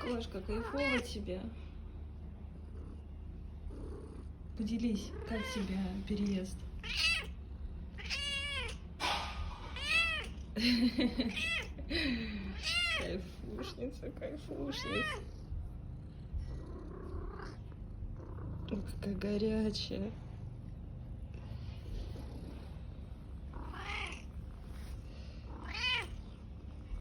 Кошка, кайфово тебе. Поделись, как тебе переезд? Кайфушница, кайфушница. Ой, какая горячая.